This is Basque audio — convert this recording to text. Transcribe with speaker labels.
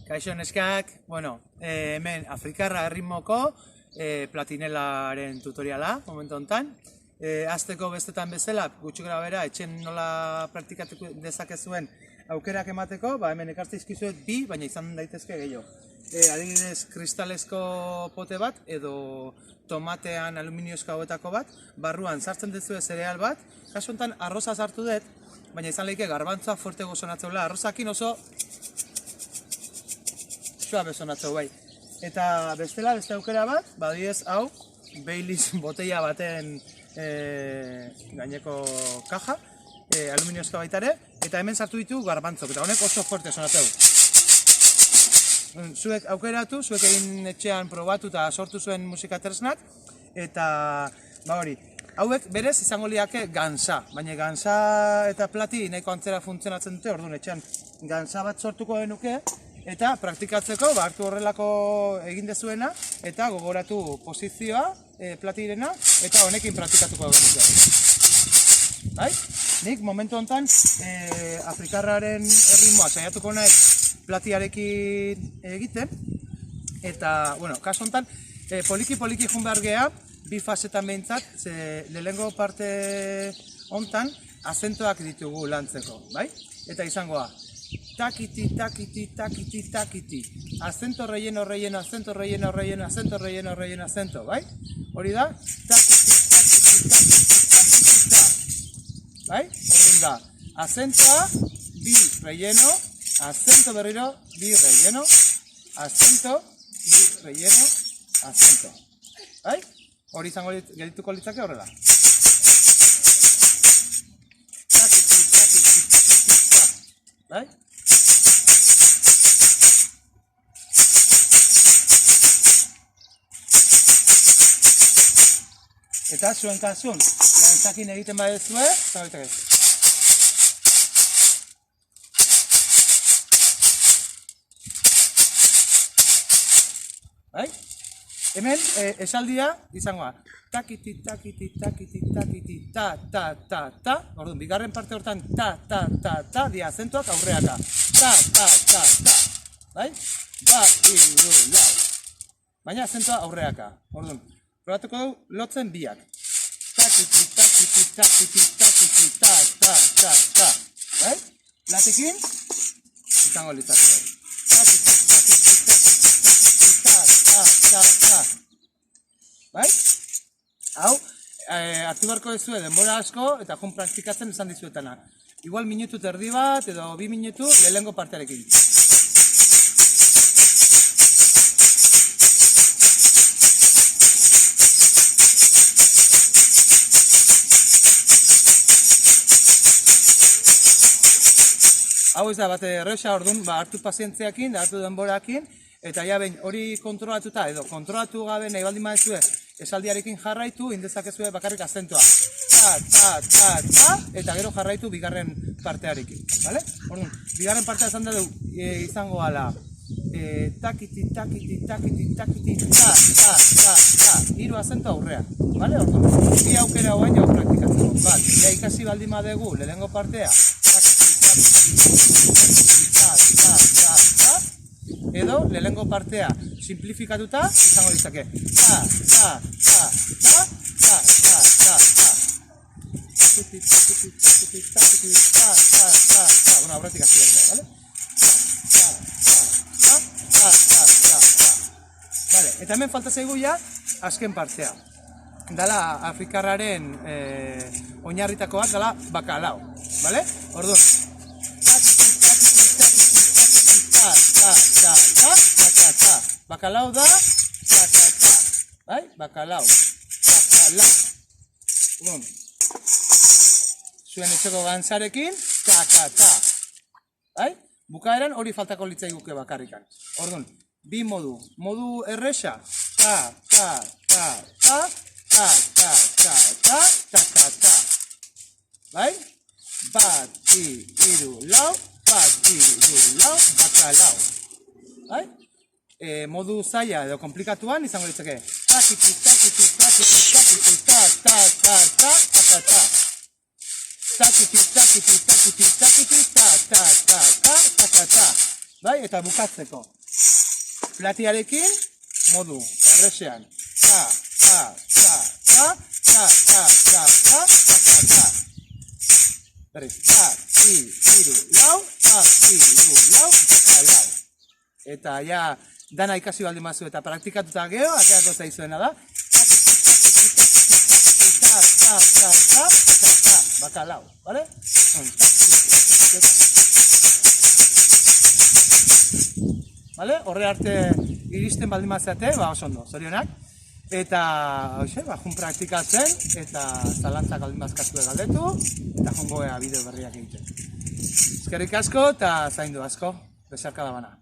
Speaker 1: Kaixo neskak, hemen Afrikarra erritmoko platinelaren tutoriala, momentu honetan. Hasteko bestetan bezala, gutxi gara bera, etxen nola praktikatuko dezakezuen aukerak emateko, hemen ekartizkizuet bi, baina izan daitezke gehiago. Adibidez, kristalezko pote bat, edo tomatean aluminiozko hauetako bat, barruan sartzen dezue zereal bat, kasu honetan arroza sartu dut, baina izan lehike garbantzoa fuerte gozonatzeuela, arrozakin oso suabe sonatzeu bai. Eta bestela, beste aukera bat, badiez hau, Baileys botella baten gaineko kaja, aluminiozko baitare, eta hemen sartu ditu garbantzok, eta honek oso fuerte sonatzeu. Zuek aukeratu, zuek egin etxean probatu eta sortu zuen musika tresnak, eta hori, hauek berez izango liake gansa, baina gansa eta plati nahiko antzera funtzionatzen dute, orduan etxean gansa bat sortuko genuke, eta praktikatzeko hartu horrelako egin dezuena, eta gogoratu posizioa platirena, eta honekin praktikatuko genuke. Bai? Nik momentu honetan Afrikarraren erritmoa saiatuko naiz platiarekin egiten, eta, kasu honetan, poliki joan behar geha, bi fasetan behintzat, lehenengo parte honetan, azentoak ditugu lantzeko, bai? Eta izangoa, takiti, takiti, takiti, takiti, acento, relleno, relleno, acento, relleno, relleno, acento, relleno, relleno, acento, bai? Hori da, takiti, takiti, takiti, takiti, ta, bai? Orduan da, acentoa, bi relleno, acento berriro, bi relleno, acento, bi relleno, acento. Bai? Hori izango gelituko litzake horrela. Takiti, takiti, takiti, ta. Bai? Eta zuen kasun, gantzakin egiten badezue, eta horitak ez. Bai? Hemen esaldia izangoa. Takiti, takiti, takiti, takiti, ta, ta, ta, ta. Orduan, bigarren parte hortan ta, ta, ta, ta, dia azentuak aurreaka. Ta, ta, ta, ta. Bai? Ba, iru, lau. Baina azentua aurreaka. Orduan, probatuko dugu lotzen biak. Takiti, takiti, takiti, takiti, ta, ta, ta, ta. Bai? Latikin, izango litzake. Takiti, takiti, takiti, takiti, ta, ta, ta, ta. Bai? Hau, hartu beharko dezue denbora asko eta joan praktikatzen esan dizuetana. Igual minutu terdi bat edo 2 minutu lehenengo partearekin. Hau ez da bat erresa, orduan hartu pazientziakin, hartu denborakin, eta ja behin hori kontrolatuta edo kontrolatu gabe nahi baldin badezue esaldiarekin jarraitu, indezakezue bakarrik azentua. Ta, ta, ta, ta, eta gero jarraitu bigarren partearekin. Vale? Orduan, bigarren partea izango ala takiti, takiti, takiti, takiti, ta, ta, ta, ta, hiru azentu aurrean. Vale? Orduan, bi aukera hoain jau praktikatzen. Bat, ja ikasi baldin badegu lehenengo partea, takiti, takiti, ta, ta, ta, ta, edo lehenengo partea simplifikatuta izango ditzake. Ta, ta, ta, ta, ta, ta, ta, ta. Takiti, takiti, takiti, takiti, ta, ta, ta, ta. Aurretik hasi behar da, bale? Ta, ta, ta, ta, ta, ta, ta. Bale, eta hemen falta zaigu ja azken partea. Dala Afrikarraren oinarritako bat, dala bakalao. Bale? Orduan, takiti, takiti, takiti, takiti, ta, ta, ta, ta, ta, ta, ta. Bakalao da, ta, ta, ta. Bai? Bakalao. Bakalao. Orduan, zuen etxeko gantzarekin, ta, ta, ta. Bai? Bukaeran hori faltako litzaiguke bakarrikan. Orduan, bi modu. Modu erresa, ta, ta, ta, ta, ta, ta, ta, ta, ta, ta, ta. Bai? Bat, bi, hiru, lau, bat, bi, hiru, lau, bakalao. Bai? Modu zaila edo komplikatuan izango ditzake. Takiti, takiti, takiti, takiti, ta, ta, ta, ta, ta, ta, ta. Takiti, takiti, takiti, takiti, ta, ta, ta, ta, ta, ta, ta. Bai, eta bukatzeko. platiarekin, modu, erresean. Ta, ta, ta, ta, ta, ta, ta, ta, ta, ta, ta. Berriz, ta, iru, lau, ta, iru, lau, ta, lau. Eta ja, dana ikasi baldin mazu eta praktikatuta geho, ateako zaizuena da. Ta, ta, ta, ta, ta, ta, bakalau, bale? Bale? Horre arte iristen baldin mazeate, oso ondo, zorionak. Eta, hoxe, jun praktikatzen, eta zalantzak baldin bazkazue galdetu, eta jongo bideo berriak egiten. Eskerrik asko eta zaindu asko, besarka da bana.